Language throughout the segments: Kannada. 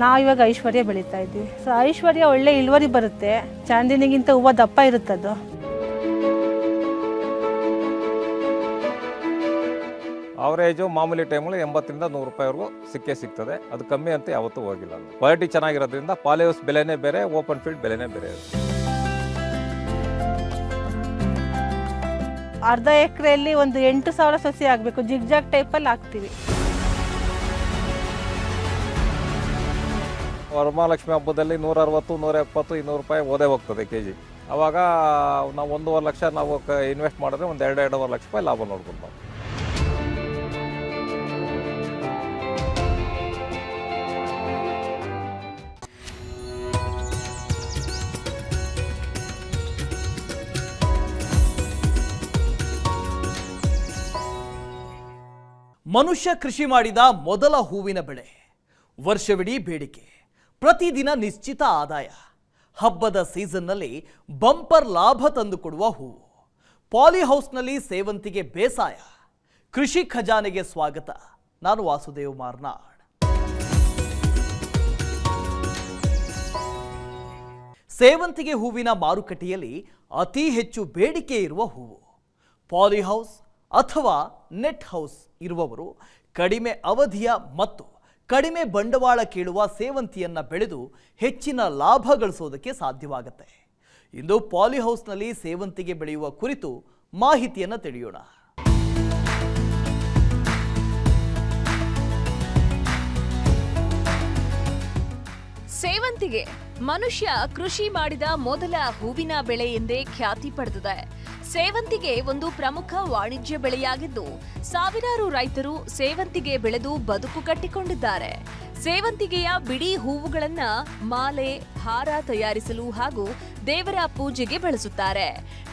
ನಾವಿವಾಗ ಐಶ್ವರ್ಯ ಬೆಳೀತಾ ಇದ್ವಿ. ಸೊ ಐಶ್ವರ್ಯ ಒಳ್ಳೆ ಇಳುವರಿ ಬರುತ್ತೆ, ಚಾಂದಿನಿಗಿಂತ ಹೂವು ದಪ್ಪ ಇರುತ್ತದು. ಅವರೇಜು ಮಾಮೂಲಿ ಟೈಮಲ್ಲಿ 80ರಿಂದ 100 ರೂಪಾಯಿವರೆಗೂ ಸಿಗ್ತದೆ. ಅದು ಕಮ್ಮಿ ಅಂತ ಯಾವತ್ತೂ ಹೋಗಿಲ್ಲ. ಕ್ವಾಲಿಟಿ ಚೆನ್ನಾಗಿರೋದ್ರಿಂದ ಪಾಲಿಹೌಸ್ ಬೆಲೆನೇ ಬೇರೆ, ಓಪನ್ ಫೀಲ್ಡ್ ಬೆಲೆನೇ ಬೇರೆ. ಅರ್ಧ ಎಕರೆಯಲ್ಲಿ ಒಂದು 8,000 ಸಸಿ ಆಗಬೇಕು. ಜಿಗ್ಜಾಗ್ ಟೈಪಲ್ಲಿ ಹಾಕ್ತೀವಿ. ವರಮಹಾಲಕ್ಷ್ಮಿ ಹಬ್ಬದಲ್ಲಿ 160, 170, 200 ರೂಪಾಯಿ ಓದೇ ಹೋಗ್ತದೆ ಕೆಜಿ. ಆವಾಗ ನಾವು 1.5 ಲಕ್ಷ ನಾವು ಇನ್ವೆಸ್ಟ್ ಮಾಡಿದ್ರೆ ಒಂದು 2-2.5 ಲಕ್ಷ ರೂಪಾಯಿ ಲಾಭ ನೋಡ್ಬೋದು ನಾವು. ಮನುಷ್ಯ ಕೃಷಿ ಮಾಡಿದ ಮೊದಲ ಹೂವಿನ ಬೆಳೆ, ವರ್ಷವಿಡೀ ಬೇಡಿಕೆ, ಪ್ರತಿದಿನ ನಿಶ್ಚಿತ ಆದಾಯ, ಹಬ್ಬದ ಸೀಸನ್ನಲ್ಲಿ ಬಂಪರ್ ಲಾಭ ತಂದುಕೊಡುವ ಹೂವು. ಪಾಲಿಹೌಸ್ನಲ್ಲಿ ಸೇವಂತಿಗೆ ಬೇಸಾಯ. ಕೃಷಿ ಖಜಾನೆಗೆ ಸ್ವಾಗತ. ನಾನು ವಾಸುದೇವ್ ಮಾರ್ನಾಡ್. ಸೇವಂತಿಗೆ ಹೂವಿನ ಮಾರುಕಟ್ಟೆಯಲ್ಲಿ ಅತಿ ಹೆಚ್ಚು ಬೇಡಿಕೆ ಇರುವ ಹೂವು. ಪಾಲಿಹೌಸ್ ಅಥವಾ ನೆಟ್ ಹೌಸ್ ಇರುವವರು ಕಡಿಮೆ ಅವಧಿಯ ಮತ್ತು ಕಡಿಮೆ ಬಂಡವಾಳ ಕೇಳುವ ಸೇವಂತಿಯನ್ನು ಬೆಳೆದು ಹೆಚ್ಚಿನ ಲಾಭ ಗಳಿಸೋದಕ್ಕೆ ಸಾಧ್ಯವಾಗುತ್ತೆ. ಇಂದು ಪಾಲಿಹೌಸ್ನಲ್ಲಿ ಸೇವಂತಿಗೆ ಬೆಳೆಯುವ ಕುರಿತು ಮಾಹಿತಿಯನ್ನು ತಿಳಿಯೋಣ. ಸೇವಂತಿಗೆ ಮನುಷ್ಯ ಕೃಷಿ ಮಾಡಿದ ಮೊದಲ ಹೂವಿನ ಬೆಳೆ ಎಂದೇ ಖ್ಯಾತಿ ಪಡೆದಿದೆ. ಸೇವಂತಿಗೆ ಒಂದು ಪ್ರಮುಖ ವಾಣಿಜ್ಯ ಬೆಳೆಯಾಗಿದ್ದು, ಸಾವಿರಾರು ರೈತರು ಸೇವಂತಿಗೆ ಬೆಳೆದು ಬದುಕು ಕಟ್ಟಿಕೊಂಡಿದ್ದಾರೆ. ಸೇವಂತಿಗೆಯ ಬಿಡಿ ಹೂವುಗಳನ್ನ ಮಾಲೆ, ಹಾರ ತಯಾರಿಸಲು ಹಾಗೂ ದೇವರ ಪೂಜೆಗೆ ಬಳಸುತ್ತಾರೆ.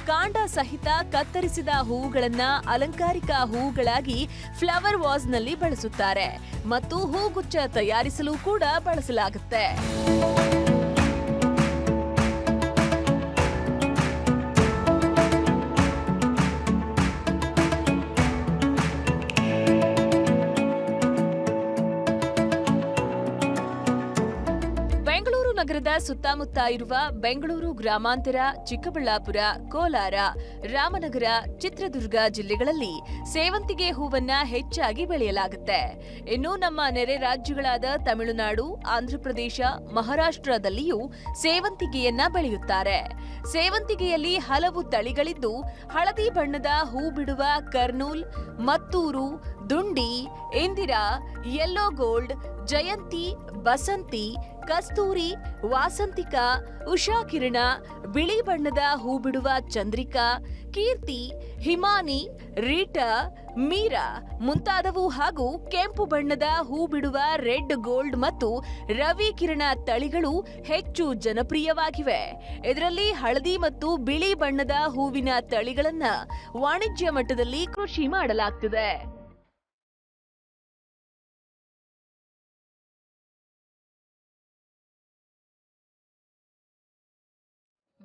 ಕಾಂಡ ಸಹಿತ ಕತ್ತರಿಸಿದ ಹೂವುಗಳನ್ನ ಅಲಂಕಾರಿಕ ಹೂವುಗಳಾಗಿ ಫ್ಲವರ್ ವಾಸ್ನಲ್ಲಿ ಬಳಸುತ್ತಾರೆ ಮತ್ತು ಹೂಗುಚ್ಛ ತಯಾರಿಸಲು ಕೂಡ ಬಳಸಲಾಗುತ್ತೆ. ನಗರದ ಸುತ್ತಮುತ್ತ ಇರುವ ಬೆಂಗಳೂರು ಗ್ರಾಮಾಂತರ, ಚಿಕ್ಕಬಳ್ಳಾಪುರ, ಕೋಲಾರ, ರಾಮನಗರ, ಚಿತ್ರದುರ್ಗ ಜಿಲ್ಲೆಗಳಲ್ಲಿ ಸೇವಂತಿಗೆ ಹೂವನ್ನ ಹೆಚ್ಚಾಗಿ ಬೆಳೆಯಲಾಗುತ್ತೆ. ಇನ್ನು ನಮ್ಮ ನೆರೆ ರಾಜ್ಯಗಳಾದ ತಮಿಳುನಾಡು, ಆಂಧ್ರಪ್ರದೇಶ, ಮಹಾರಾಷ್ಟ್ರದಲ್ಲಿಯೂ ಸೇವಂತಿಗೆಯನ್ನ ಬೆಳೆಯುತ್ತಾರೆ. ಸೇವಂತಿಗೆಯಲ್ಲಿ ಹಲವು ತಳಿಗಳಿದ್ದು, ಹಳದಿ ಬಣ್ಣದ ಹೂ ಬಿಡುವ ಕರ್ನೂಲ್, ಮತ್ತೂರು, ದುಂಡಿ, ಇಂದಿರಾ, ಯೆಲ್ಲೋ ಗೋಲ್ಡ್, ಜಯಂತಿ, ಬಸಂತಿ, ಕಸ್ತೂರಿ, ವಾಸಂತಿಕ, ಉಷಾ ಕಿರಣ, ಬಿಳಿ ಬಣ್ಣದ ಹೂ ಬಿಡುವ ಚಂದ್ರಿಕಾ, ಕೀರ್ತಿ, ಹಿಮಾನಿ, ರೀಟಾ, ಮೀರಾ ಮುಂತಾದವು ಹಾಗೂ ಕೆಂಪು ಬಣ್ಣದ ಹೂ ಬಿಡುವ ರೆಡ್ ಗೋಲ್ಡ್ ಮತ್ತು ರವಿ ಕಿರಣ ತಳಿಗಳು ಹೆಚ್ಚು ಜನಪ್ರಿಯವಾಗಿವೆ. ಇದರಲ್ಲಿ ಹಳದಿ ಮತ್ತು ಬಿಳಿ ಬಣ್ಣದ ಹೂವಿನ ತಳಿಗಳನ್ನ ವಾಣಿಜ್ಯ ಮಟ್ಟದಲ್ಲಿ ಕೃಷಿ ಮಾಡಲಾಗ್ತಿದೆ.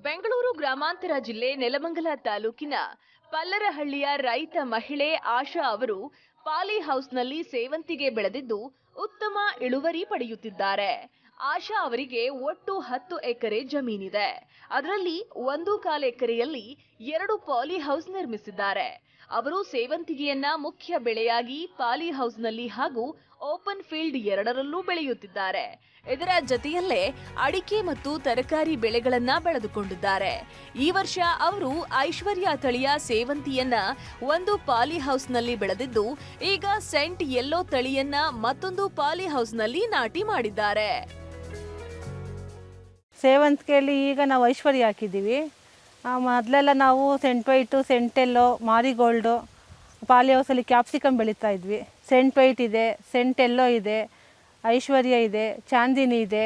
ಬೆಂಗಳೂರು ಗ್ರಾಮಾಂತರ ಜಿಲ್ಲೆ ನೆಲಮಂಗಲ ತಾಲೂಕಿನ ಪಲ್ಲರಹಳ್ಳಿಯ ರೈತ ಮಹಿಳೆ ಆಶಾ ಅವರು ಪಾಲಿ ಹೌಸ್ನಲ್ಲಿ ಸೇವಂತಿಗೆ ಬೆಳೆದಿದ್ದು ಉತ್ತಮ ಇಳುವರಿ ಪಡೆಯುತ್ತಿದ್ದಾರೆ. ಆಶಾ ಅವರಿಗೆ ಒಟ್ಟು 10 ಎಕರೆ ಜಮೀನಿದೆ. ಅದರಲ್ಲಿ 1.25 ಎಕರೆಯಲ್ಲಿ 2 ಪಾಲಿ ಹೌಸ್ ನಿರ್ಮಿಸಿದ್ದಾರೆ. ಅವರು ಸೇವಂತಿಗೆಯನ್ನ ಮುಖ್ಯ ಬೆಳೆಯಾಗಿ ಪಾಲಿ ಹೌಸ್ನಲ್ಲಿ ಹಾಗೂ ಓಪನ್ ಫೀಲ್ಡ್ ಎರಡರಲ್ಲೂ ಬೆಳೆಯುತ್ತಿದ್ದಾರೆ. ಇದರ ಜೊತೆಯಲ್ಲೇ ಅಡಿಕೆ ಮತ್ತು ತರಕಾರಿ ಬೆಳೆಗಳನ್ನ ಬೆಳೆದುಕೊಂಡಿದ್ದಾರೆ. ಈ ವರ್ಷ ಅವರು ಐಶ್ವರ್ಯ ತಳಿಯ ಸೇವಂತಿಯನ್ನ ಒಂದು ಪಾಲಿ ಹೌಸ್ನಲ್ಲಿ ಬೆಳೆದಿದ್ದು, ಈಗ ಸೆಂಟ್ ಯೆಲ್ಲೋ ತಳಿಯನ್ನ ಮತ್ತೊಂದು ಪಾಲಿ ಹೌಸ್ನಲ್ಲಿ ನಾಟಿ ಮಾಡಿದ್ದಾರೆ. ಸೇವಂತಿಗೆಯಲ್ಲಿ ಈಗ ನಾವು ಐಶ್ವರ್ಯ ಹಾಕಿದ್ದೀವಿ. ಮೊದಲೆಲ್ಲ ನಾವು ಸೆಂಟ್ ವೈಟು, ಸೆಂಟ್ ಎಲ್ಲೋ, ಮಾರಿಗೋಲ್ಡು, ಪಾಲಿ ಹೌಸಲ್ಲಿ ಕ್ಯಾಪ್ಸಿಕಮ್ ಬೆಳೀತಾ ಇದ್ವಿ. ಸೆಂಟ್ ವೈಟ್ ಇದೆ, ಸೆಂಟ್ ಎಲ್ಲೋ ಇದೆ, ಐಶ್ವರ್ಯ ಇದೆ, ಚಾಂದಿನಿ ಇದೆ.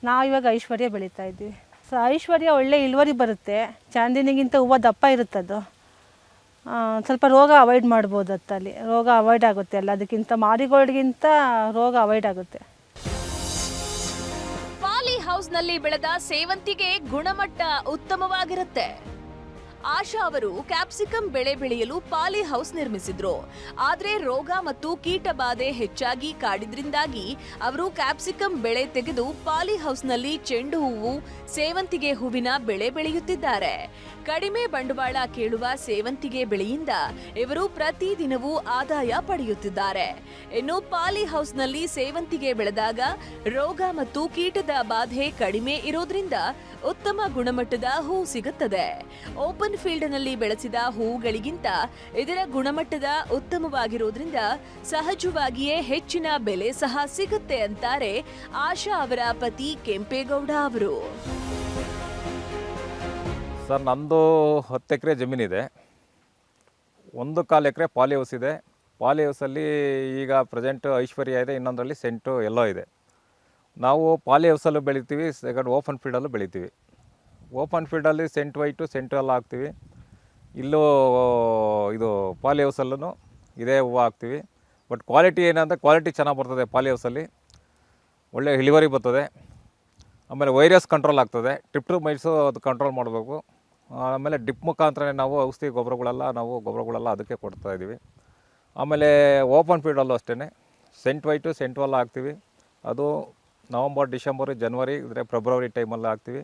ನಾವಿವಾಗ ಐಶ್ವರ್ಯ ಬೆಳೀತಾ ಇದ್ವಿ. ಸೊ ಐಶ್ವರ್ಯ ಒಳ್ಳೆ ಇಳುವರಿ ಬರುತ್ತೆ, ಚಾಂದಿನಿಗಿಂತ ಹೂವು ದಪ್ಪ ಇರುತ್ತದು. ಸ್ವಲ್ಪ ರೋಗ ಅವಾಯ್ಡ್ ಮಾಡ್ಬೋದು, ಅತ್ತಲ್ಲಿ ರೋಗ ಅವಾಯ್ಡ್ ಆಗುತ್ತೆ ಅಲ್ಲ, ಅದಕ್ಕಿಂತ ಮಾರಿಗೋಲ್ಡ್ಗಿಂತ ರೋಗ ಅವಾಯ್ಡ್ ಆಗುತ್ತೆ. ಪಾಲಿ ಹೌಸ್ನಲ್ಲಿ ಬೆಳೆದ ಸೇವಂತಿಗೆ ಗುಣಮಟ್ಟ ಉತ್ತಮವಾಗಿರುತ್ತೆ. ಆಶಾ ಅವರು ಕ್ಯಾಪ್ಸಿಕಂ ಬೆಳೆ ಬೆಳೆಯಲು ಪಾಲಿ ಹೌಸ್ ನಿರ್ಮಿಸಿದ್ರು. ಆದ್ರೆ ರೋಗ ಮತ್ತು ಕೀಟ ಬಾಧೆ ಹೆಚ್ಚಾಗಿ ಕಾಡಿದ್ರಿಂದಾಗಿ ಅವರು ಕ್ಯಾಪ್ಸಿಕಂ ಬೆಳೆ ತೆಗೆದು ಪಾಲಿ ಹೌಸ್ನಲ್ಲಿ ಚೆಂಡು ಹೂವು, ಸೇವಂತಿಗೆ ಹೂವಿನ ಬೆಳೆ ಬೆಳೆಯುತ್ತಿದ್ದಾರೆ. ಕಡಿಮೆ ಬಂಡವಾಳ ಕೇಳುವ ಸೇವಂತಿಗೆ ಬೆಳೆಯಿಂದ ಇವರು ಪ್ರತಿದಿನವೂ ಆದಾಯ ಪಡೆಯುತ್ತಿದ್ದಾರೆ. ಇನ್ನು ಪಾಲಿ ಹೌಸ್ನಲ್ಲಿ ಸೇವಂತಿಗೆ ಬೆಳೆದಾಗ ರೋಗ ಮತ್ತು ಕೀಟದ ಬಾಧೆ ಕಡಿಮೆ ಇರೋದ್ರಿಂದ ಉತ್ತಮ ಗುಣಮಟ್ಟದ ಹೂ ಸಿಗುತ್ತದೆ. ಓಪನ್ ಫೀಲ್ಡ್ ನಲ್ಲಿ ಬೆಳೆಸಿದ ಹೂಗಳಿಗಿಂತ ಇದರ ಗುಣಮಟ್ಟದ ಉತ್ತಮವಾಗಿರೋದ್ರಿಂದ ಸಹಜವಾಗಿಯೇ ಹೆಚ್ಚಿನ ಬೆಲೆ ಸಹ ಸಿಗುತ್ತೆ ಅಂತಾರೆ ಆಶಾ ಅವರ ಪತಿ ಕೆಂಪೇಗೌಡ ಅವರು. ಸರ್, ನಮ್ಮದು 10 ಎಕರೆ ಜಮೀನಿದೆ. 1/4 ಎಕರೆ ಪಾಲಿ ಹೌಸ್ ಇದೆ. ಪಾಲಿ ಹೌಸಲ್ಲಿ ಈಗ ಪ್ರೆಸೆಂಟ್ ಐಶ್ವರ್ಯ ಇದೆ, ಇನ್ನೊಂದರಲ್ಲಿ ಸೆಂಟು ಎಲ್ಲೋ ಇದೆ. ನಾವು ಪಾಲಿ ಹೌಸಲ್ಲೂ ಬೆಳಿತೀವಿ, ಸೆಕೆಂಡ್ ಓಪನ್ ಫೀಲ್ಡಲ್ಲೂ ಬೆಳಿತೀವಿ. ಓಪನ್ ಫೀಲ್ಡಲ್ಲಿ ಸೆಂಟ್ ವೈಟು ಸೆಂಟು ಎಲ್ಲ ಹಾಕ್ತೀವಿ. ಇಲ್ಲೂ ಇದು ಪಾಲಿ ಹೌಸಲ್ಲೂ ಇದೇ ಹೂವು ಹಾಕ್ತೀವಿ. ಬಟ್ ಕ್ವಾಲಿಟಿ ಏನಂದರೆ ಕ್ವಾಲಿಟಿ ಚೆನ್ನಾಗಿ ಬರ್ತದೆ. ಪಾಲಿ ಹೌಸಲ್ಲಿ ಒಳ್ಳೆ ಇಳುವರಿ ಬರ್ತದೆ. ಆಮೇಲೆ ವೈರಸ್ ಕಂಟ್ರೋಲ್ ಆಗ್ತದೆ. ಟ್ರಿಪ್ಟು ಮೈಟ್ಸು ಅದು ಕಂಟ್ರೋಲ್ ಮಾಡಬೇಕು. ಆಮೇಲೆ ಡಿಪ್ ಮುಖಾಂತರ ನಾವು ಔಷಧಿ ಗೊಬ್ಬರಗಳೆಲ್ಲ ಅದಕ್ಕೆ ಕೊಡ್ತಾಯಿದ್ದೀವಿ. ಆಮೇಲೆ ಓಪನ್ ಫೀಲ್ಡಲ್ಲೂ ಅಷ್ಟೇ ಸೆಂಟ್ ವೈಟು ಸೆಂಟು ಎಲ್ಲ ಹಾಕ್ತೀವಿ. ಅದು ನವಂಬರ್, ಡಿಸೆಂಬರು, ಜನವರಿ ಇದ್ರೆ ಫೆಬ್ರವರಿ ಟೈಮಲ್ಲಿ ಹಾಕ್ತೀವಿ.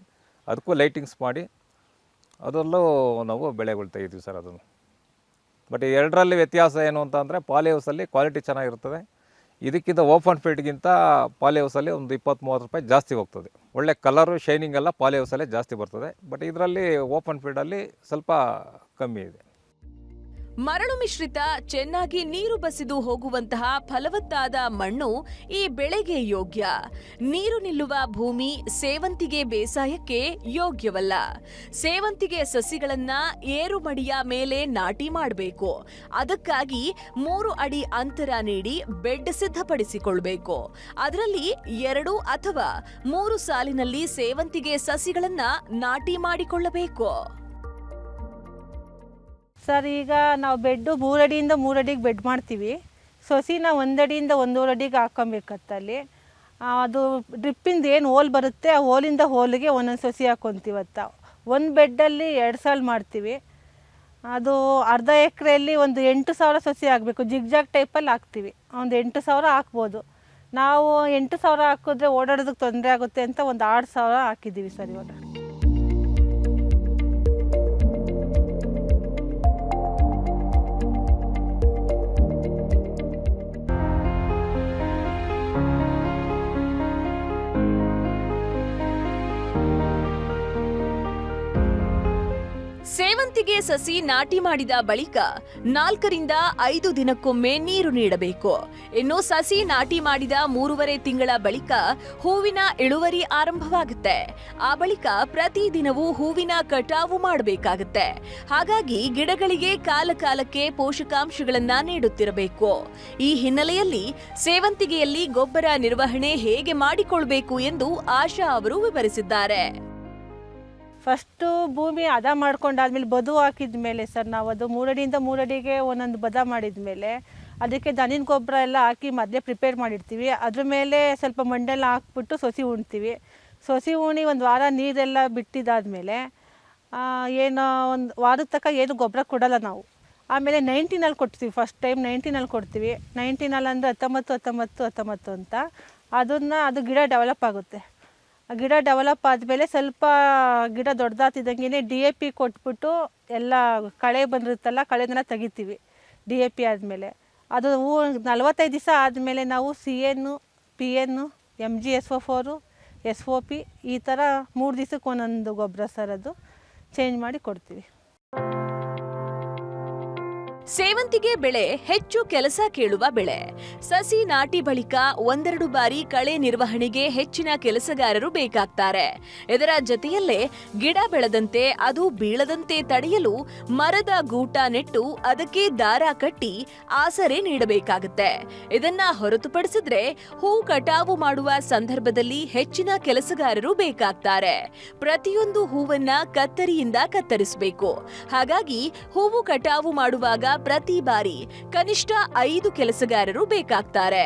ಅದಕ್ಕೂ ಲೈಟಿಂಗ್ಸ್ ಮಾಡಿ ಅದರಲ್ಲೂ ನಾವು ಬೆಳೆಗಳು ತೆಗಿತೀವಿ ಸರ್. ಅದನ್ನು ಬಟ್ ಎರಡರಲ್ಲಿ ವ್ಯತ್ಯಾಸ ಏನು ಅಂತ ಅಂದರೆ ಪಾಲಿ ಹೌಸಲ್ಲಿ ಕ್ವಾಲಿಟಿ ಚೆನ್ನಾಗಿರ್ತದೆ. ಇದಕ್ಕಿಂತ ಓಪನ್ ಫೀಲ್ಡ್ಗಿಂತ ಪಾಲಿ ಹೌಸಲ್ಲಿ ಒಂದು 20-30 ರೂಪಾಯಿ ಜಾಸ್ತಿ ಹೋಗ್ತದೆ. ಒಳ್ಳೆ ಕಲರು, ಶೈನಿಂಗ್ ಎಲ್ಲ ಪಾಲಿ ಹೌಸಲ್ಲೇ ಜಾಸ್ತಿ ಬರ್ತದೆ. ಬಟ್ ಇದರಲ್ಲಿ ಓಪನ್ ಫೀಲ್ಡಲ್ಲಿ ಸ್ವಲ್ಪ ಕಮ್ಮಿ ಇದೆ. ಮರಳು ಮಿಶ್ರಿತ, ಚೆನ್ನಾಗಿ ನೀರು ಬಸಿದು ಹೋಗುವಂತಹ ಫಲವತ್ತಾದ ಮಣ್ಣು ಈ ಬೆಳೆಗೆ ಯೋಗ್ಯ. ನೀರು ನಿಲ್ಲುವ ಭೂಮಿ ಸೇವಂತಿಗೆ ಬೇಸಾಯಕ್ಕೆ ಯೋಗ್ಯವಲ್ಲ. ಸೇವಂತಿಗೆ ಸಸಿಗಳನ್ನ ಏರುಮಡಿಯ ಮೇಲೆ ನಾಟಿ ಮಾಡಬೇಕು. ಅದಕ್ಕಾಗಿ 3 ಅಡಿ ಅಂತರ ನೀಡಿ ಬೆಡ್ ಸಿದ್ಧಪಡಿಸಿಕೊಳ್ಬೇಕು. ಅದರಲ್ಲಿ 2 ಅಥವಾ 3 ಸಾಲಿನಲ್ಲಿ ಸೇವಂತಿಗೆ ಸಸಿಗಳನ್ನ ನಾಟಿ ಮಾಡಿಕೊಳ್ಳಬೇಕು. ಸರ್, ಈಗ ನಾವು ಬೆಡ್ಡು 3 ಅಡಿಯಿಂದ 3 ಅಡಿಗೆ ಬೆಡ್ ಮಾಡ್ತೀವಿ. ಸೊಸಿನ 1 ಅಡಿಯಿಂದ 1.5 ಅಡಿಗೆ ಹಾಕ್ಕೊಬೇಕತ್ತಲ್ಲಿ. ಅದು ಡ್ರಿಪ್ಪಿಂದ ಏನು ಹೋಲ್ ಬರುತ್ತೆ, ಆ ಹೋಲಿಂದ ಹೋಲಿಗೆ ಒಂದೊಂದು ಸೊಸಿ ಹಾಕ್ಕೊತೀವತ್ತ. ಒಂದು ಬೆಡ್ಡಲ್ಲಿ 2 ಸಾಲು ಮಾಡ್ತೀವಿ. ಅದು ಅರ್ಧ ಎಕರೆಯಲ್ಲಿ ಒಂದು 8,000 ಸೊಸಿ ಆಗಬೇಕು. ಜಿಗ್ಜಾಗ್ ಟೈಪಲ್ಲಿ ಹಾಕ್ತೀವಿ. ಒಂದು 8,000 ಹಾಕ್ಬೋದು. ನಾವು 8,000 ಹಾಕಿದ್ರೆ ಓಡಾಡೋದಕ್ಕೆ ತೊಂದರೆ ಆಗುತ್ತೆ ಅಂತ ಒಂದು 6,000 ಹಾಕಿದ್ದೀವಿ ಸರ್ ಇವಾಗ. ಸೇವಂತಿಗೆ ಸಸಿ ನಾಟಿ ಮಾಡಿದ ಬಳಿಕ 4 ರಿಂದ 5 ದಿನಕ್ಕೊಮ್ಮೆ ನೀರು ನೀಡಬೇಕು. ಇನ್ನು ಸಸಿ ನಾಟಿ ಮಾಡಿದ 3.5 ತಿಂಗಳ ಬಳಿಕ ಹೂವಿನ ಇಳುವರಿ ಆರಂಭವಾಗುತ್ತೆ. ಆ ಬಳಿಕ ಪ್ರತಿದಿನವೂ ಹೂವಿನ ಕಟಾವು ಮಾಡಬೇಕಾಗುತ್ತೆ. ಹಾಗಾಗಿ ಗಿಡಗಳಿಗೆ ಕಾಲಕಾಲಕ್ಕೆ ಪೋಷಕಾಂಶಗಳನ್ನ ನೀಡುತ್ತಿರಬೇಕು. ಈ ಹಿನ್ನೆಲೆಯಲ್ಲಿ ಸೇವಂತಿಗೆಯಲ್ಲಿ ಗೊಬ್ಬರ ನಿರ್ವಹಣೆ ಹೇಗೆ ಮಾಡಿಕೊಳ್ಬೇಕು ಎಂದು ಆಶಾ ಅವರು ವಿವರಿಸಿದ್ದಾರೆ. ಫಸ್ಟು ಭೂಮಿ ಹದ ಮಾಡ್ಕೊಂಡಾದ್ಮೇಲೆ ಬದು ಹಾಕಿದ ಮೇಲೆ ಸರ್, ನಾವು ಅದು 3 ಅಡಿಯಿಂದ 3 ಅಡಿಗೆ ಒಂದೊಂದು ಬದ ಮಾಡಿದ ಮೇಲೆ ಅದಕ್ಕೆ ದನಿನ ಗೊಬ್ಬರ ಎಲ್ಲ ಹಾಕಿ ಮೊದಲೇ ಪ್ರಿಪೇರ್ ಮಾಡಿರ್ತೀವಿ. ಅದ್ರ ಮೇಲೆ ಸ್ವಲ್ಪ ಮಣ್ಣೆಲ್ಲ ಹಾಕ್ಬಿಟ್ಟು ಸೊಸಿ ಉಣ್ತೀವಿ. ಸೊಸಿ ಉಣಿ ಒಂದು ವಾರ ನೀರೆಲ್ಲ ಬಿಟ್ಟಿದ್ದಾದಮೇಲೆ ಏನು ಒಂದು ವಾರದ ತನಕ ಏನು ಗೊಬ್ಬರ ಕೊಡಲ್ಲ ನಾವು. ಆಮೇಲೆ 19 ಕೊಡ್ತೀವಿ. ಫಸ್ಟ್ ಟೈಮ್ 19 ಕೊಡ್ತೀವಿ. 19 ಅಂದರೆ 19 ಅಂತ. ಅದು ಗಿಡ ಡೆವಲಪ್ ಆಗುತ್ತೆ. ಗಿಡ ಡೆವಲಪ್ ಆದಮೇಲೆ ಸ್ವಲ್ಪ ಗಿಡ ದೊಡ್ಡದಾಗ್ತಿದ್ದಂಗೆ DAP ಕೊಟ್ಬಿಟ್ಟು ಎಲ್ಲ ಕಳೆ ಬಂದಿರುತ್ತಲ್ಲ, ಕಳೆದನ್ನ ತೆಗಿತೀವಿ. DAP ಆದಮೇಲೆ ಅದು 45 ದಿವಸ ಆದಮೇಲೆ ನಾವು CN, PN, MGSO4, SOP ಈ ಥರ 3 ದಿವಸಕ್ಕೆ ಒಂದೊಂದು ಗೊಬ್ಬರ ಸರ್ ಅದು ಚೇಂಜ್ ಮಾಡಿ ಕೊಡ್ತೀವಿ. ಸೇವಂತಿಗೆ ಬೆಳೆ ಹೆಚ್ಚು ಕೆಲಸ ಕೇಳುವ ಬೆಳೆ. ಸಸಿ ನಾಟಿ ಬಳಿಕ 1-2 ಬಾರಿ ಕಳೆ ನಿರ್ವಹಣೆಗೆ ಹೆಚ್ಚಿನ ಕೆಲಸಗಾರರು ಬೇಕಾಗ್ತಾರೆ. ಇದರ ಜೊತೆಯಲ್ಲೇ ಗಿಡ ಬೆಳೆದಂತೆ ಅದು ಬೀಳದಂತೆ ತಡೆಯಲು ಮರದ ಗೂಟ ನೆಟ್ಟು ಅದಕ್ಕೆ ದಾರ ಕಟ್ಟಿ ಆಸರೆ ನೀಡಬೇಕಾಗುತ್ತೆ. ಇದನ್ನ ಹೊರತುಪಡಿಸಿದ್ರೆ ಹೂ ಕಟಾವು ಮಾಡುವ ಸಂದರ್ಭದಲ್ಲಿ ಹೆಚ್ಚಿನ ಕೆಲಸಗಾರರು ಬೇಕಾಗ್ತಾರೆ. ಪ್ರತಿಯೊಂದು ಹೂವನ್ನ ಕತ್ತರಿಯಿಂದ ಕತ್ತರಿಸಬೇಕು. ಹಾಗಾಗಿ ಹೂವು ಕಟಾವು ಮಾಡುವಾಗ ಪ್ರತಿ ಬಾರಿ ಕನಿಷ್ಠ 5 ಕೆಲಸಗಾರರು ಬೇಕಾಗ್ತಾರೆ.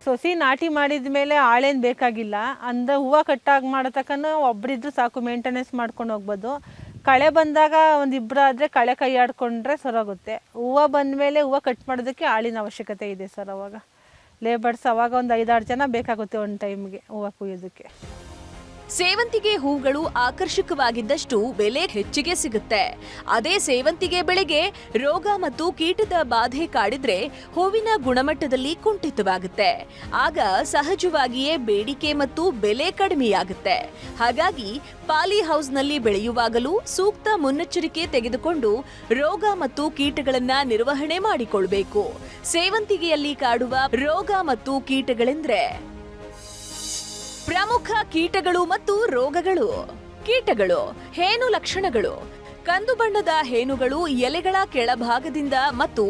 ಸೊಸಿ ನಾಟಿ ಮಾಡಿದ ಮೇಲೆ ಆಳೇನು ಬೇಕಾಗಿಲ್ಲ. ಅಂದರೆ ಹೂವು ಕಟ್ಟಾಗಿ ಮಾಡತಕ್ಕನ ಒಬ್ಬರಿದ್ರು ಸಾಕು, ಮೇಂಟೆನೆನ್ಸ್ ಮಾಡ್ಕೊಂಡು ಹೋಗ್ಬೋದು. ಕಳೆ ಬಂದಾಗ ಒಂದು ಇಬ್ಬರಾದರೆ ಕಳೆ ಕೈಯಾಡಿಕೊಂಡ್ರೆ ಸರೋಗುತ್ತೆ. ಹೂವು ಬಂದಮೇಲೆ ಹೂವು ಕಟ್ ಮಾಡೋದಕ್ಕೆ ಆಳಿನ ಅವಶ್ಯಕತೆ ಇದೆ ಸರ್. ಅವಾಗ ಲೇಬರ್ಸ್ ಅವಾಗ ಒಂದು 5-6 ಜನ ಬೇಕಾಗುತ್ತೆ ಒಂದು ಟೈಮ್ಗೆ ಹೂವು ಕುಯ್ಯೋದಕ್ಕೆ. ಸೇವಂತಿಗೆ ಹೂಗಳು ಆಕರ್ಷಕವಾಗಿದ್ದಷ್ಟು ಬೆಲೆ ಹೆಚ್ಚಿಗೆ ಸಿಗುತ್ತೆ. ಅದೇ ಸೇವಂತಿಗೆ ಬೆಳೆಗೆ ರೋಗ ಮತ್ತು ಕೀಟದ ಬಾಧೆ ಕಾಡಿದ್ರೆ ಹೂವಿನ ಗುಣಮಟ್ಟದಲ್ಲಿ ಕುಂಠಿತವಾಗುತ್ತೆ. ಆಗ ಸಹಜವಾಗಿಯೇ ಬೇಡಿಕೆ ಮತ್ತು ಬೆಲೆ ಕಡಿಮೆಯಾಗುತ್ತೆ. ಹಾಗಾಗಿ ಪಾಲಿ ಹೌಸ್ನಲ್ಲಿ ಬೆಳೆಯುವಾಗಲೂ ಸೂಕ್ತ ಮುನ್ನೆಚ್ಚರಿಕೆ ತೆಗೆದುಕೊಂಡು ರೋಗ ಮತ್ತು ಕೀಟಗಳನ್ನ ನಿರ್ವಹಣೆ ಮಾಡಿಕೊಳ್ಬೇಕು. ಸೇವಂತಿಗೆಯಲ್ಲಿ ಕಾಡುವ ರೋಗ ಮತ್ತು ಕೀಟಗಳೆಂದ್ರೆ ಪ್ರಮುಖ ಕೀಟಗಳು ಮತ್ತು ರೋಗಗಳು. ಕೀಟಗಳು. ಹೇನು ಲಕ್ಷಣಗಳು. ಕಂದು ಬಣ್ಣದ ಹೇನುಗಳು ಎಲೆಗಳ ಕೆಳಭಾಗದಿಂದ ಮತ್ತು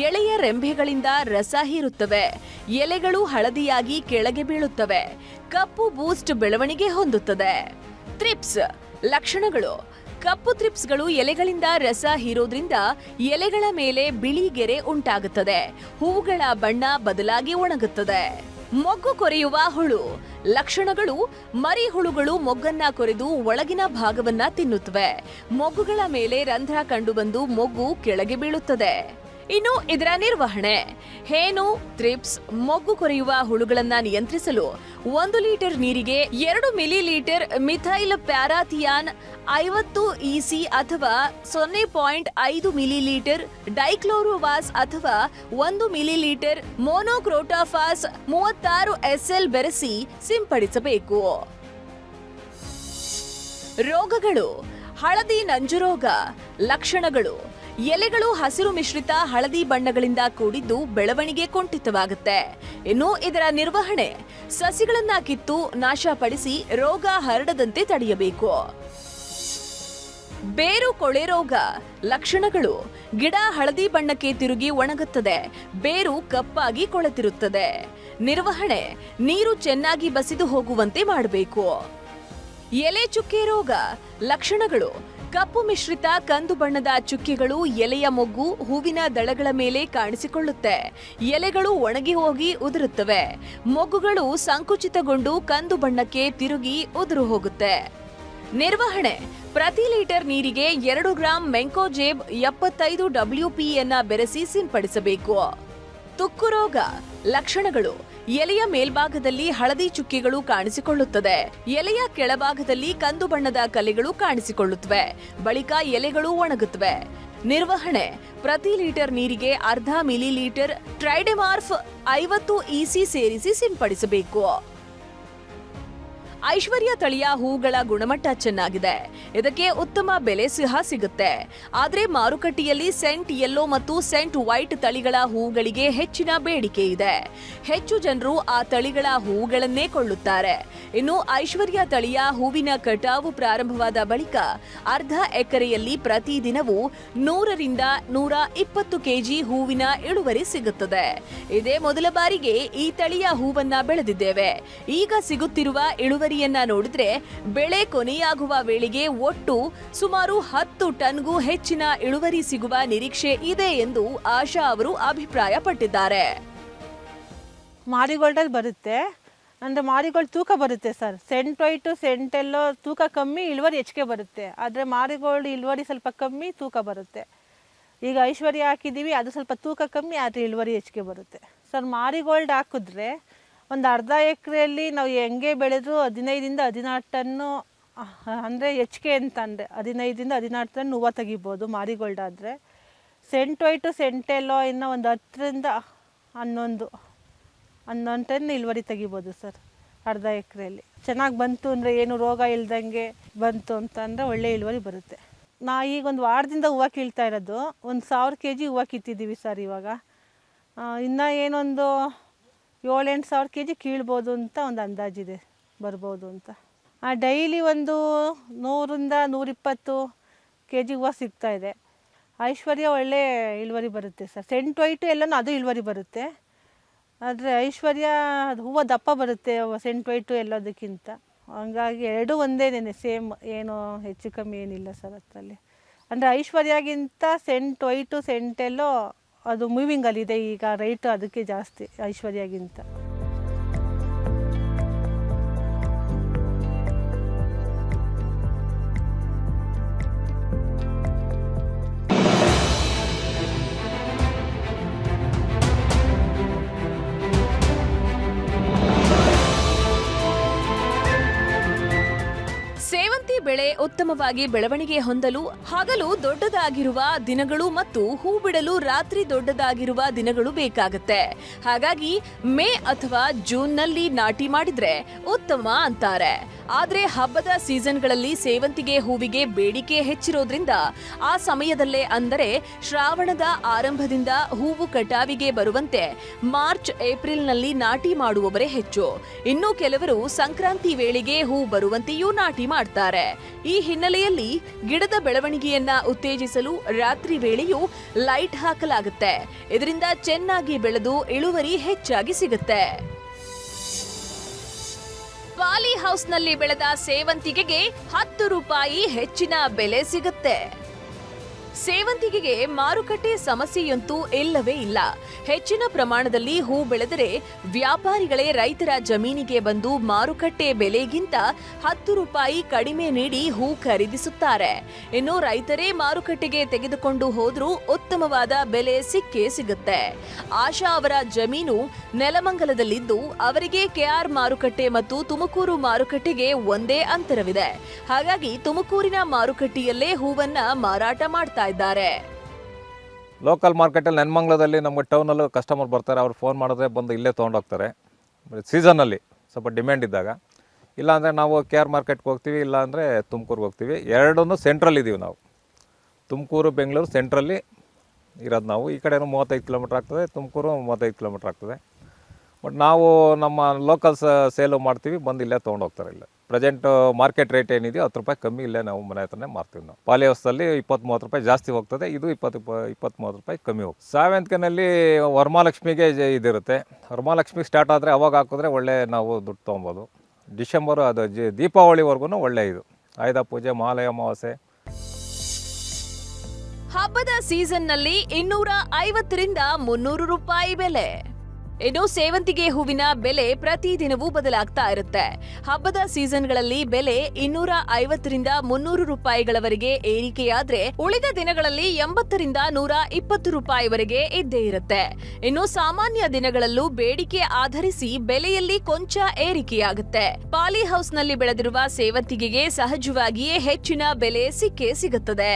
ಎಳೆಯ ರೆಂಬೆಗಳಿಂದ ರಸ ಹೀರುತ್ತವೆ. ಎಲೆಗಳು ಹಳದಿಯಾಗಿ ಕೆಳಗೆ ಬೀಳುತ್ತವೆ. ಕಪ್ಪು ಬೂಸ್ಟ್ ಬೆಳವಣಿಗೆ ಹೊಂದುತ್ತದೆ. ಥ್ರಿಪ್ಸ್. ಲಕ್ಷಣಗಳು. ಕಪ್ಪು ಥ್ರಿಪ್ಸ್ಗಳು ಎಲೆಗಳಿಂದ ರಸ ಹೀರೋದ್ರಿಂದ ಎಲೆಗಳ ಮೇಲೆ ಬಿಳಿ ಗೆರೆ ಉಂಟಾಗುತ್ತದೆ. ಹೂವುಗಳ ಬಣ್ಣ ಬದಲಾಗಿ ಒಣಗುತ್ತದೆ. ಮೊಗ್ಗು ಕೊರೆಯುವ ಹುಳು. ಲಕ್ಷಣಗಳು. ಮರಿ ಹುಳುಗಳು ಮೊಗ್ಗನ್ನ ಕೊರೆದು ಒಳಗಿನ ಭಾಗವನ್ನ ತಿನ್ನುತ್ತವೆ. ಮೊಗ್ಗುಗಳ ಮೇಲೆ ರಂಧ್ರ ಕಂಡುಬಂದು ಮೊಗ್ಗು ಕೆಳಗೆ ಬೀಳುತ್ತದೆ. ಇನ್ನು ಇದರ ನಿರ್ವಹಣೆ. ಹೇನು, ಥ್ರಿಪ್ಸ್, ಮೊಗ್ಗು ಕೊರೆಯುವ ಹುಳುಗಳನ್ನ ನಿಯಂತ್ರಿಸಲು 1 ಲೀಟರ್ ನೀರಿಗೆ 2 ಮಿಲಿಲೀಟರ್ ಮಿಥೈಲ್ ಪ್ಯಾರಾಥಿಯಾನ್ 50 EC ಅಥವಾ 0.5 ಮಿಲಿಲೀಟರ್ ಡೈಕ್ಲೋರೋವಾಸ್ ಅಥವಾ 1 ಮಿಲಿಲೀಟರ್ ಮೋನೋಕ್ರೋಟಾಫಾಸ್ 36 SL ಬೆರೆಸಿ ಸಿಂಪಡಿಸಬೇಕು. ರೋಗಗಳು. ಹಳದಿ ನಂಜುರೋಗ. ಲಕ್ಷಣಗಳು. ಎಲೆಗಳು ಹಸಿರು ಮಿಶ್ರಿತ ಹಳದಿ ಬಣ್ಣಗಳಿಂದ ಕೂಡಿದ್ದು ಬೆಳವಣಿಗೆ ಕುಂಠಿತವಾಗುತ್ತೆ. ಇನ್ನು ಇದರ ನಿರ್ವಹಣೆ. ಸಸಿಗಳನ್ನ ಕಿತ್ತು ನಾಶಪಡಿಸಿ ರೋಗ ಹರಡದಂತೆ ತಡೆಯಬೇಕು. ಬೇರು ಕೊಳೆ ರೋಗ. ಲಕ್ಷಣಗಳು. ಗಿಡ ಹಳದಿ ಬಣ್ಣಕ್ಕೆ ತಿರುಗಿ ಒಣಗುತ್ತದೆ. ಬೇರು ಕಪ್ಪಾಗಿ ಕೊಳೆತಿರುತ್ತದೆ. ನಿರ್ವಹಣೆ. ನೀರು ಚೆನ್ನಾಗಿ ಬಸಿದು ಹೋಗುವಂತೆ ಮಾಡಬೇಕು. ಎಲೆ ಚುಕ್ಕೆ ರೋಗ. ಲಕ್ಷಣಗಳು. ಕಪ್ಪು ಮಿಶ್ರಿತ ಕಂದು ಬಣ್ಣದ ಚುಕ್ಕೆಗಳು ಎಲೆಯ ಮೊಗ್ಗು, ಹೂವಿನ ದಳಗಳ ಮೇಲೆ ಕಾಣಿಸಿಕೊಳ್ಳುತ್ತೆ. ಎಲೆಗಳು ಒಣಗಿ ಹೋಗಿ ಉದುರುತ್ತವೆ. ಮೊಗ್ಗುಗಳು ಸಂಕುಚಿತಗೊಂಡು ಕಂದು ಬಣ್ಣಕ್ಕೆ ತಿರುಗಿ ಉದುರು ಹೋಗುತ್ತೆ. ನಿರ್ವಹಣೆ. ಪ್ರತಿ ಲೀಟರ್ ನೀರಿಗೆ 2 ಗ್ರಾಂ ಮೆಂಕೋಜೇಬ್ 75 WP ಬೆರೆಸಿ ಸಿಂಪಡಿಸಬೇಕು. ತುಕ್ಕು ರೋಗ. ಲಕ್ಷಣಗಳು. ಎಲೆಯ ಮೇಲ್ಭಾಗದಲ್ಲಿ ಹಳದಿ ಚುಕ್ಕೆಗಳು ಕಾಣಿಸಿಕೊಳ್ಳುತ್ತದೆ. ಎಲೆಯ ಕೆಳಭಾಗದಲ್ಲಿ ಕಂದು ಬಣ್ಣದ ಕಲೆಗಳು ಕಾಣಿಸಿಕೊಳ್ಳುತ್ತವೆ. ಬಳಿಕ ಎಲೆಗಳು ಒಣಗುತ್ತವೆ. ನಿರ್ವಹಣೆ. ಪ್ರತಿ ಲೀಟರ್ ನೀರಿಗೆ 0.5 ಮಿಲಿಲೀಟರ್ ಟ್ರೈಡೆಮಾರ್ಫ್ 50 EC ಸೇರಿಸಿ ಸಿಂಪಡಿಸಬೇಕು. ಐಶ್ವರ್ಯ ತಳಿಯ ಹೂಗಳ ಗುಣಮಟ್ಟ ಚೆನ್ನಾಗಿದೆ. ಇದಕ್ಕೆ ಉತ್ತಮ ಬೆಲೆ ಸಹ ಸಿಗುತ್ತೆ. ಆದರೆ ಮಾರುಕಟ್ಟೆಯಲ್ಲಿ ಸೆಂಟ್ ಯೆಲ್ಲೋ ಮತ್ತು ಸೆಂಟ್ ವೈಟ್ ತಳಿಗಳ ಹೂಗಳಿಗೆ ಹೆಚ್ಚಿನ ಬೇಡಿಕೆ ಇದೆ. ಹೆಚ್ಚು ಜನರು ಆ ತಳಿಗಳ ಹೂಗಳನ್ನೇ ಕೊಳ್ಳುತ್ತಾರೆ. ಇನ್ನು ಐಶ್ವರ್ಯ ತಳಿಯ ಹೂವಿನ ಕಟಾವು ಪ್ರಾರಂಭವಾದ ಬಳಿಕ 1/2 ಎಕರೆಯಲ್ಲಿ ಪ್ರತಿದಿನವೂ 100 ರಿಂದ 120 ಕೆಜಿ ಹೂವಿನ ಇಳುವರಿ ಸಿಗುತ್ತದೆ. ಇದೇ ಮೊದಲ ಬಾರಿಗೆ ಈ ತಳಿಯ ಹೂವನ್ನ ಬೆಳೆದಿದ್ದೇವೆ. ಈಗ ಸಿಗುತ್ತಿರುವ ಇಳುವರಿಯನ್ನ ನೋಡಿದ್ರೆ ಬೆಳೆ ಕೊನೆಯಾಗುವ ವೇಳೆಗೆ ಒಟ್ಟು ಸುಮಾರು 10 ಟನ್ಗೂ ಹೆಚ್ಚಿನ ಇಳುವರಿ ಸಿಗುವ ನಿರೀಕ್ಷೆ ಇದೆ ಎಂದು ಆಶಾ ಅವರು ಅಭಿಪ್ರಾಯಪಟ್ಟಿದ್ದಾರೆ. ಮಾರಿಗೋಲ್ಡಲ್ಲಿ ಬರುತ್ತೆ ಅಂದರೆ ಮಾರಿಗೋಲ್ಡ್ ತೂಕ ಬರುತ್ತೆ ಸರ್. ಸೆಂಟ್ ವೈಟು ಸೆಂಟ್ ಎಲ್ಲೋ ತೂಕ ಕಮ್ಮಿ, ಇಳುವರಿ ಹೆಚ್ಚಿಗೆ ಬರುತ್ತೆ. ಆದರೆ ಮಾರಿಗೋಲ್ಡ್ ಇಳುವರಿ ಸ್ವಲ್ಪ ಕಮ್ಮಿ, ತೂಕ ಬರುತ್ತೆ. ಈಗ ಐಶ್ವರ್ಯ ಹಾಕಿದ್ದೀವಿ, ಅದು ಸ್ವಲ್ಪ ತೂಕ ಕಮ್ಮಿ, ಆದರೆ ಇಳುವರಿ ಹೆಚ್ಚಿಗೆ ಬರುತ್ತೆ ಸರ್. ಮಾರಿಗೋಲ್ಡ್ ಹಾಕಿದ್ರೆ ಒಂದು 1/2 ಎಕರೆಯಲ್ಲಿ ನಾವು ಹೆಂಗೆ ಬೆಳೆದ್ರು 15 ರಿಂದ 16 ಟನ್ನು ಅಂದರೆ ಹೆಚ್ಚಿಗೆ ಅಂತಂದರೆ 15 ರಿಂದ 16 ಟನ್ ಹೂವು ತೆಗಿಬೋದು ಮಾರಿಗೋಲ್ಡ್ ಆದರೆ. ಸೆಂಟ್ ವೈಟು ಸೆಂಟ್ ಎಲ್ಲೋ ಇನ್ನೂ ಒಂದು 10 ರಿಂದ 11 ಟನ್ ಇಳುವರಿ ತೆಗಿಬೋದು ಸರ್ 1/2 ಎಕರೆಯಲ್ಲಿ. ಚೆನ್ನಾಗಿ ಬಂತು ಅಂದರೆ ಏನು ರೋಗ ಇಲ್ದಂಗೆ ಬಂತು ಅಂತಂದರೆ ಒಳ್ಳೆ ಇಳುವರಿ ಬರುತ್ತೆ. ಈಗ ಒಂದು ವಾರದಿಂದ ಹೂವು ಕೀಳ್ತಾ ಇರೋದು, ಒಂದು 1000 ಕೆಜಿ ಹೂವು ಕಿತ್ತಿದ್ದೀವಿ ಸರ್. ಇವಾಗ ಇನ್ನೂ ಏನೊಂದು 7-8 ಸಾವಿರ ಕೆಜಿ ಕೀಳ್ಬೋದು ಅಂತ ಒಂದು ಅಂದಾಜಿದೆ, ಬರ್ಬೋದು ಅಂತ. ಡೈಲಿ ಒಂದು 100 ರಿಂದ 120 ಕೆಜಿ ಹೂವು ಸಿಗ್ತಾಯಿದೆ. ಐಶ್ವರ್ಯ ಒಳ್ಳೆ ಇಳುವರಿ ಬರುತ್ತೆ ಸರ್. ಸೆಂಟ್ ವೈಟು ಎಲ್ಲನೂ ಅದು ಇಳುವರಿ ಬರುತ್ತೆ. ಆದರೆ ಐಶ್ವರ್ಯ ಹೂವು ದಪ್ಪ ಬರುತ್ತೆ ಸೆಂಟ್ ವೈಟು ಎಲ್ಲದಕ್ಕಿಂತ. ಹಂಗಾಗಿ ಎರಡೂ ಒಂದೇನೆ, ಸೇಮ್, ಏನು ಹೆಚ್ಚು ಕಮ್ಮಿ ಏನಿಲ್ಲ ಸರ್ ಅದರಲ್ಲಿ. ಅಂದರೆ ಐಶ್ವರ್ಯಗಿಂತ ಸೆಂಟ್ ವೈಟು ಸೆಂಟ್ ಎಲ್ಲೋ ಅದು ಮೂವಿಂಗಲ್ಲಿದೆ ಈಗ ರೈಟು, ಅದಕ್ಕೆ ಜಾಸ್ತಿ ಐಶ್ವರ್ಯಗಿಂತ. ಬೆಳೆ ಉತ್ತಮವಾಗಿ ಬೆಳವಣಿಗೆ ಹೊಂದಲು ಹಗಲು ದೊಡ್ಡದಾಗಿರುವ ದಿನಗಳು ಮತ್ತು ಹೂ ಬಿಡಲು ರಾತ್ರಿ ದೊಡ್ಡದಾಗಿರುವ ದಿನಗಳು ಬೇಕಾಗುತ್ತೆ. ಹಾಗಾಗಿ ಮೇ ಅಥವಾ ಜೂನ್ನಲ್ಲಿ ನಾಟಿ ಮಾಡಿದ್ರೆ ಉತ್ತಮ ಅಂತಾರೆ. ಆದ್ರೆ ಹಬ್ಬದ ಸೀಸನ್ಗಳಲ್ಲಿ ಸೇವಂತಿಗೆ ಹೂವಿಗೆ ಬೇಡಿಕೆ ಹೆಚ್ಚಿರೋದ್ರಿಂದ ಆ ಸಮಯದಲ್ಲೇ ಅಂದರೆ ಶ್ರಾವಣದ ಆರಂಭದಿಂದ ಹೂವು ಕಟಾವಿಗೆ ಬರುವಂತೆ ಮಾರ್ಚ್ ಏಪ್ರಿಲ್ನಲ್ಲಿ ನಾಟಿ ಮಾಡುವವರೇ ಹೆಚ್ಚು. ಇನ್ನು ಕೆಲವರು ಸಂಕ್ರಾಂತಿ ವೇಳೆಗೆ ಹೂ ಬರುವಂತೆಯೂ ನಾಟಿ ಮಾಡ್ತಾರೆ. ಈ ಹಿನ್ನೆಲೆಯಲ್ಲಿ ಗಿಡದ ಬೆಳವಣಿಗೆಯನ್ನ ಉತ್ತೇಜಿಸಲು ರಾತ್ರಿ ವೇಳೆಯೂ ಲೈಟ್ ಹಾಕಲಾಗುತ್ತೆ. ಇದರಿಂದ ಚೆನ್ನಾಗಿ ಬೆಳೆದು ಇಳುವರಿ ಹೆಚ್ಚಾಗಿ ಸಿಗುತ್ತೆ. ಪಾಲಿ ಹೌಸ್ನಲ್ಲಿ ಬೆಳೆದ ಸೇವಂತಿಗೆಗೆ 10 ರೂಪಾಯಿ ಹೆಚ್ಚಿನ ಬೆಲೆ ಸಿಗುತ್ತೆ. ಸೇವಂತಿಗೆಗೆ ಮಾರುಕಟ್ಟೆ ಸಮಸ್ಯೆಯಂತೂ ಇಲ್ಲವೇ ಇಲ್ಲ. ಹೆಚ್ಚಿನ ಪ್ರಮಾಣದಲ್ಲಿ ಹೂ ಬೆಳೆದರೆ ವ್ಯಾಪಾರಿಗಳೇ ರೈತರ ಜಮೀನಿಗೆ ಬಂದು ಮಾರುಕಟ್ಟೆ ಬೆಲೆಗಿಂತ 10 ರೂಪಾಯಿ ಕಡಿಮೆ ನೀಡಿ ಹೂ ಖರೀದಿಸುತ್ತಾರೆ. ಇನ್ನು ರೈತರೇ ಮಾರುಕಟ್ಟೆಗೆ ತೆಗೆದುಕೊಂಡು ಹೋದ್ರೂ ಉತ್ತಮವಾದ ಬೆಲೆ ಸಿಕ್ಕೇ ಸಿಗುತ್ತೆ. ಆಶಾ ಅವರ ಜಮೀನು ನೆಲಮಂಗಲದಲ್ಲಿದ್ದು ಅವರಿಗೆ ಕೆಆರ್ ಮಾರುಕಟ್ಟೆ ಮತ್ತು ತುಮಕೂರು ಮಾರುಕಟ್ಟೆಗೆ ಒಂದೇ ಅಂತರವಿದೆ. ಹಾಗಾಗಿ ತುಮಕೂರಿನ ಮಾರುಕಟ್ಟೆಯಲ್ಲೇ ಹೂವನ್ನ ಮಾರಾಟ ಮಾಡ್ತಾ ಇದ್ದಾರೆ. ಲೋಕಲ್ ಮಾರ್ಕೆಟಲ್ಲಿ ನೆನ್ಮಂಗ್ಲದಲ್ಲಿ ನಮಗೆ ಟೌನಲ್ಲೂ ಕಸ್ಟಮರ್ ಬರ್ತಾರೆ, ಅವ್ರು ಫೋನ್ ಮಾಡಿದ್ರೆ ಬಂದು ಇಲ್ಲೇ ತೊಗೊಂಡೋಗ್ತಾರೆ ಸೀಸನಲ್ಲಿ ಸ್ವಲ್ಪ ಡಿಮ್ಯಾಂಡ್ ಇದ್ದಾಗ. ಇಲ್ಲಾಂದರೆ ನಾವು KR ಮಾರ್ಕೆಟ್ಗೆ ಹೋಗ್ತೀವಿ, ಇಲ್ಲಾಂದರೆ ತುಮಕೂರಿಗೆ ಹೋಗ್ತೀವಿ. ಎರಡನ್ನೂ ಸೆಂಟ್ರಲ್ಲಿ ಇದ್ದೀವಿ ನಾವು. ತುಮಕೂರು ಬೆಂಗಳೂರು ಸೆಂಟ್ರಲ್ಲಿ ಇರೋದು ನಾವು. ಈ ಕಡೆನೂ 35 ಕಿಲೋಮೀಟ್ರ್ ಆಗ್ತದೆ, ತುಮಕೂರು 35 ಕಿಲೋಮೀಟ್ರ್ ಆಗ್ತದೆ. ಬಟ್ ನಾವು ನಮ್ಮ ಲೋಕಲ್ಸ್ ಸೇಲು ಮಾಡ್ತೀವಿ, ಬಂದು ಇಲ್ಲೇ ತೊಗೊಂಡೋಗ್ತಾರೆ. ಇಲ್ಲ ಪ್ರೆಸೆಂಟ್ ಮಾರ್ಕೆಟ್ ರೇಟ್ ಏನಿದೆಯೋ 10 ರೂಪಾಯಿ ಕಮ್ಮಿ ಇಲ್ಲೇ ನಾವು ಮನೆ ಹತ್ರನೇ ಮಾರ್ತೀವಿ. ನಾವು ಪಾಲಿ ಹೌಸಲ್ಲಿ 20-30 ರೂಪಾಯಿ ಜಾಸ್ತಿ ಹೋಗ್ತದೆ, ಇದು 20-30 ರೂಪಾಯಿ ಕಮ್ಮಿ ಹೋಗ್ತದೆ. ಸೇವಂತಿಗೆನಲ್ಲಿ ವರಮಹಾಲಕ್ಷ್ಮಿಗೆ ಇದಿರುತ್ತೆ. ವರಮಹಾಲಕ್ಷ್ಮಿ ಸ್ಟಾರ್ಟ್ ಆದರೆ ಅವಾಗ ಹಾಕಿದ್ರೆ ಒಳ್ಳೆ ನಾವು ದುಡ್ಡು ತೊಗೊಬೋದು. ಡಿಸೆಂಬರು ಅದು ದೀಪಾವಳಿವರೆಗೂ ಒಳ್ಳೆ ಇದು ಆಯುಧ ಪೂಜೆ, ಮಹಾಲಯ ಅಮಾವಾಸ್ಯೆ. ಹಬ್ಬದ ಸೀಸನ್ನಲ್ಲಿ 250ರಿಂದ 300 ರೂಪಾಯಿ ಬೆಲೆ. ಇನ್ನು ಸೇವಂತಿಗೆ ಹೂವಿನ ಬೆಲೆ ಪ್ರತಿದಿನವೂ ಬದಲಾಗ್ತಾ ಇರುತ್ತೆ. ಹಬ್ಬದ ಸೀಸನ್ಗಳಲ್ಲಿ ಬೆಲೆ 250ರಿಂದ 300 ರೂಪಾಯಿಗಳವರೆಗೆ ಏರಿಕೆಯಾದ್ರೆ ಉಳಿದ ದಿನಗಳಲ್ಲಿ 80ರಿಂದ 120 ರೂಪಾಯಿವರೆಗೆ ಇದ್ದೇ ಇರುತ್ತೆ. ಇನ್ನು ಸಾಮಾನ್ಯ ದಿನಗಳಲ್ಲೂ ಬೇಡಿಕೆ ಆಧರಿಸಿ ಬೆಲೆಯಲ್ಲಿ ಕೊಂಚ ಏರಿಕೆಯಾಗುತ್ತೆ. ಪಾಲಿ ಹೌಸ್ನಲ್ಲಿ ಬೆಳೆದಿರುವ ಸೇವಂತಿಗೆಗೆ ಸಹಜವಾಗಿಯೇ ಹೆಚ್ಚಿನ ಬೆಲೆ ಸಿಕ್ಕೇ ಸಿಗುತ್ತದೆ.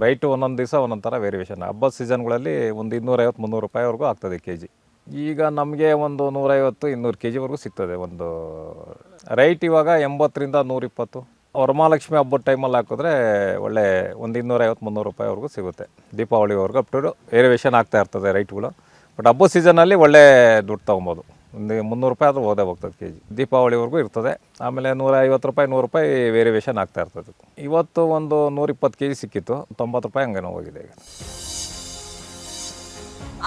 ರೈಟು ಒಂದೊಂದು ದಿವಸ ಒಂದೊಂದು ಥರ ವೇರಿಯೇಷನ್. ಹಬ್ಬದ ಸೀಸನ್ಗಳಲ್ಲಿ ಒಂದು 250-300 ರೂಪಾಯಿವರೆಗೂ ಆಗ್ತದೆ ಕೆಜಿ. ಈಗ ನಮಗೆ ಒಂದು 150-200 ಕೆಜಿವರೆಗೂ ಸಿಗ್ತದೆ ಒಂದು ರೈಟ್. ಇವಾಗ 80ರಿಂದ 120. ವರಮಹಾಲಕ್ಷ್ಮಿ ಹಬ್ಬದ ಟೈಮಲ್ಲಿ ಹಾಕಿದ್ರೆ ಒಳ್ಳೆ ಒಂದು 250-300 ರೂಪಾಯಿವರೆಗೂ ಸಿಗುತ್ತೆ. ದೀಪಾವಳಿವರೆಗೂ ಅಪ್ ಟು ವೇರಿಯೇಷನ್ ಆಗ್ತಾ ಇರ್ತದೆ ರೈಟ್ಗಳು. ಬಟ್ ಹಬ್ಬದ ಸೀಸನಲ್ಲಿ ಒಳ್ಳೆ ದುಡ್ಡು ತೊಗೊಬೋದು. ಒಂದು 300 ರೂಪಾಯಿ ಆದರೂ ಹೋದೇ ಹೋಗ್ತದೆ ಕೆಜಿ. ದೀಪಾವಳಿವರೆಗೂ ಇರ್ತದೆ. ಆಮೇಲೆ 150 ರೂಪಾಯಿ 100 ರೂಪಾಯಿ ವೇರಿಯೇಷನ್ ಆಗ್ತಾ ಇರ್ತದೆ. ಇವತ್ತು ಒಂದು 120 ಕೆಜಿ ಸಿಕ್ಕಿತ್ತು, 90 ರೂಪಾಯಿ ಹಂಗೇನೋ ಹೋಗಿದೆ ಈಗ.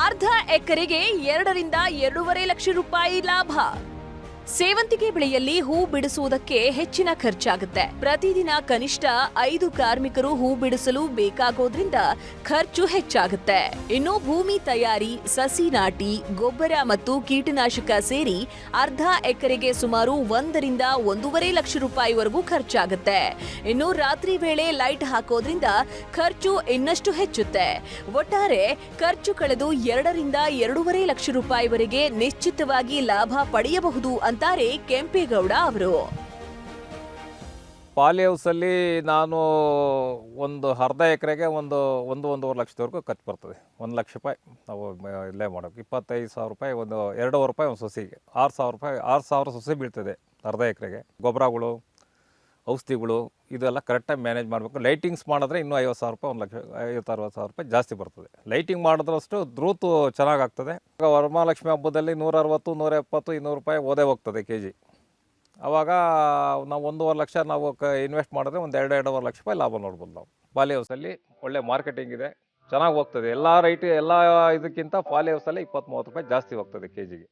ಅರ್ಧ ಎಕರೆಗೆ 2ರಿಂದ 2.5 ಲಕ್ಷ ರೂಪಾಯಿ ಲಾಭ. ಸೇವಂತಿಗೆ ಬೆಳೆಯಲ್ಲಿ ಹೂ ಬಿಡಿಸುವುದಕ್ಕೆ ಹೆಚ್ಚಿನ ಖರ್ಚಾಗುತ್ತೆ. ಪ್ರತಿದಿನ ಕನಿಷ್ಠ 5 ಕಾರ್ಮಿಕರು ಹೂ ಬಿಡಿಸಲು ಬೇಕಾಗೋದ್ರಿಂದ ಖರ್ಚು ಹೆಚ್ಚಾಗುತ್ತೆ. ಇನ್ನು ಭೂಮಿ ತಯಾರಿ, ಸಸಿ ನಾಟಿ, ಗೊಬ್ಬರ ಮತ್ತು ಕೀಟನಾಶಕ ಸೇರಿ ಅರ್ಧ ಎಕರೆಗೆ ಸುಮಾರು 1ರಿಂದ 1.5 ಲಕ್ಷ ರೂಪಾಯಿವರೆಗೂ ಖರ್ಚಾಗುತ್ತೆ. ಇನ್ನು ರಾತ್ರಿ ವೇಳೆ ಲೈಟ್ ಹಾಕೋದ್ರಿಂದ ಖರ್ಚು ಇನ್ನಷ್ಟು ಹೆಚ್ಚುತ್ತೆ. ಒಟ್ಟಾರೆ ಖರ್ಚು ಕಳೆದು 2ರಿಂದ 2.5 ಲಕ್ಷ ರೂಪಾಯಿವರೆಗೆ ನಿಶ್ಚಿತವಾಗಿ ಲಾಭ ಪಡೆಯಬಹುದು ಅಂತಾರೆ ಕೆಂಪೇಗೌಡ ಅವರು. ಪಾಲಿ ಹೌಸಲ್ಲಿ ನಾನು ಒಂದು ಅರ್ಧ ಎಕರೆಗೆ ಒಂದೂವರೆ ಲಕ್ಷದವರೆಗೂ ಖರ್ಚು ಬರ್ತದೆ. 1 ಲಕ್ಷ ರೂಪಾಯಿ ನಾವು ಇಲ್ಲೇ ಮಾಡೋಕೆ 25,000 ರೂಪಾಯಿ, ಒಂದು 2.5 ರೂಪಾಯಿ ಒಂದು ಸೊಸೆಗೆ 6,000 ರೂಪಾಯಿ, 6,000 ಸೊಸೆ ಬೀಳ್ತದೆ ಅರ್ಧ ಎಕರೆಗೆ. ಗೊಬ್ಬರಗಳು, ಔಷಧಿಗಳು ಇದೆಲ್ಲ ಕರೆಕ್ಟಾಗಿ ಮ್ಯಾನೇಜ್ ಮಾಡಬೇಕು. ಲೈಟಿಂಗ್ಸ್ ಮಾಡಿದ್ರೆ ಇನ್ನೂ 50,000 ರೂಪಾಯಿ, 1 ಲಕ್ಷ 50-60,000 ರೂಪಾಯಿ ಜಾಸ್ತಿ ಬರ್ತದೆ. ಲೈಟಿಂಗ್ ಮಾಡಿದ್ರಷ್ಟು ದ್ರೂತು ಚೆನ್ನಾಗಾಗ್ತದೆ. ವರಮಹಾಲಕ್ಷ್ಮಿ ಹಬ್ಬದಲ್ಲಿ 160, 170, 200 ರೂಪಾಯಿ ಓದೇ ಹೋಗ್ತದೆ ಕೆಜಿ. ಆವಾಗ ನಾವು 1.5 ಲಕ್ಷ ನಾವು ಇನ್ವೆಸ್ಟ್ ಮಾಡಿದ್ರೆ ಒಂದು 2-2.5 ಲಕ್ಷ ರೂಪಾಯಿ ಲಾಭ ನೋಡ್ಬೋದು ನಾವು. ಪಾಲಿ ಹೌಸಲ್ಲಿ ಒಳ್ಳೆ ಮಾರ್ಕೆಟಿಂಗ್ ಇದೆ, ಚೆನ್ನಾಗಿ ಹೋಗ್ತದೆ. ಎಲ್ಲ ಇದಕ್ಕಿಂತ ಪಾಲಿ ಹೌಸಲ್ಲಿ 20-30 ರೂಪಾಯಿ ಜಾಸ್ತಿ ಹೋಗ್ತದೆ ಕೆಜಿಗೆ.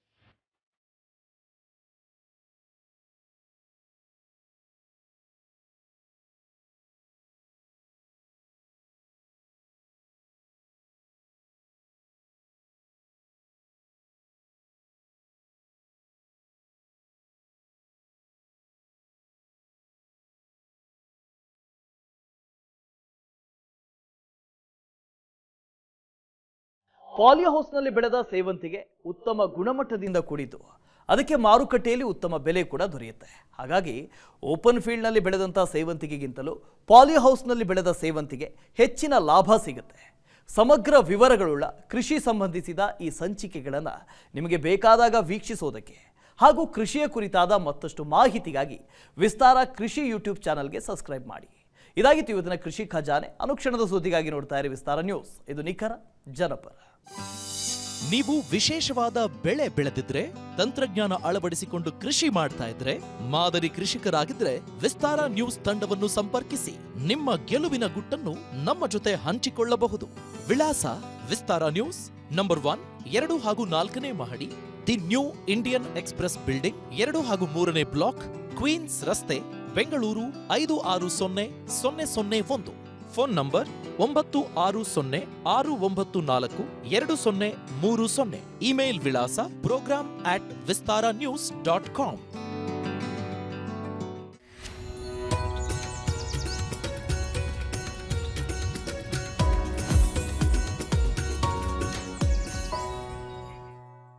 ಪಾಲಿ ಹೌಸ್ನಲ್ಲಿ ಬೆಳೆದ ಸೇವಂತಿಗೆ ಉತ್ತಮ ಗುಣಮಟ್ಟದಿಂದ ಕೂಡಿದ್ದು, ಅದಕ್ಕೆ ಮಾರುಕಟ್ಟೆಯಲ್ಲಿ ಉತ್ತಮ ಬೆಲೆ ಕೂಡ ದೊರೆಯುತ್ತೆ. ಹಾಗಾಗಿ ಓಪನ್ ಫೀಲ್ಡ್ನಲ್ಲಿ ಬೆಳೆದಂಥ ಸೇವಂತಿಗೆಗಿಂತಲೂ ಪಾಲಿ ಹೌಸ್ನಲ್ಲಿ ಬೆಳೆದ ಸೇವಂತಿಗೆ ಹೆಚ್ಚಿನ ಲಾಭ ಸಿಗುತ್ತೆ. ಸಮಗ್ರ ವಿವರಗಳುಳ್ಳ ಕೃಷಿ ಸಂಬಂಧಿಸಿದ ಈ ಸಂಚಿಕೆಗಳನ್ನು ನಿಮಗೆ ಬೇಕಾದಾಗ ವೀಕ್ಷಿಸೋದಕ್ಕೆ ಹಾಗೂ ಕೃಷಿಯ ಕುರಿತಾದ ಮತ್ತಷ್ಟು ಮಾಹಿತಿಗಾಗಿ ವಿಸ್ತಾರ ಕೃಷಿ ಯೂಟ್ಯೂಬ್ ಚಾನಲ್ಗೆ ಸಬ್ಸ್ಕ್ರೈಬ್ ಮಾಡಿ. ಇದಾಗಿತ್ತು ಇವತ್ತಿನ ಕೃಷಿ ಖಜಾನೆ. ಅನುಕ್ಷಣದ ಸುದ್ದಿಗಾಗಿ ನೋಡ್ತಾ ಇರಿ ವಿಸ್ತಾರ ನ್ಯೂಸ್. ಇದು ನಿಖರ ಜನಪರ. ನೀವು ವಿಶೇಷವಾದ ಬೆಳೆ ಬೆಳೆದಿದ್ರೆ, ತಂತ್ರಜ್ಞಾನ ಅಳವಡಿಸಿಕೊಂಡು ಕೃಷಿ ಮಾಡ್ತಾ ಇದ್ರೆ, ಮಾದರಿ ಕೃಷಿಕರಾಗಿದ್ರೆ ವಿಸ್ತಾರ ನ್ಯೂಸ್ ತಂಡವನ್ನು ಸಂಪರ್ಕಿಸಿ ನಿಮ್ಮ ಗೆಲುವಿನ ಗುಟ್ಟನ್ನು ನಮ್ಮ ಜೊತೆ ಹಂಚಿಕೊಳ್ಳಬಹುದು. ವಿಳಾಸ ವಿಸ್ತಾರ ನ್ಯೂಸ್, ನಂಬರ್ 1, 2 ಹಾಗೂ 4ನೇ ಮಹಡಿ, the new Indian express building, 2 ಹಾಗೂ 3ನೇ ಬ್ಲಾಕ್, ಕ್ವೀನ್ಸ್ ರಸ್ತೆ, ಬೆಂಗಳೂರು 560001. Phone number 9606942030. ಇಮೇಲ್ ವಿಳಾಸ program@vistaranews.com.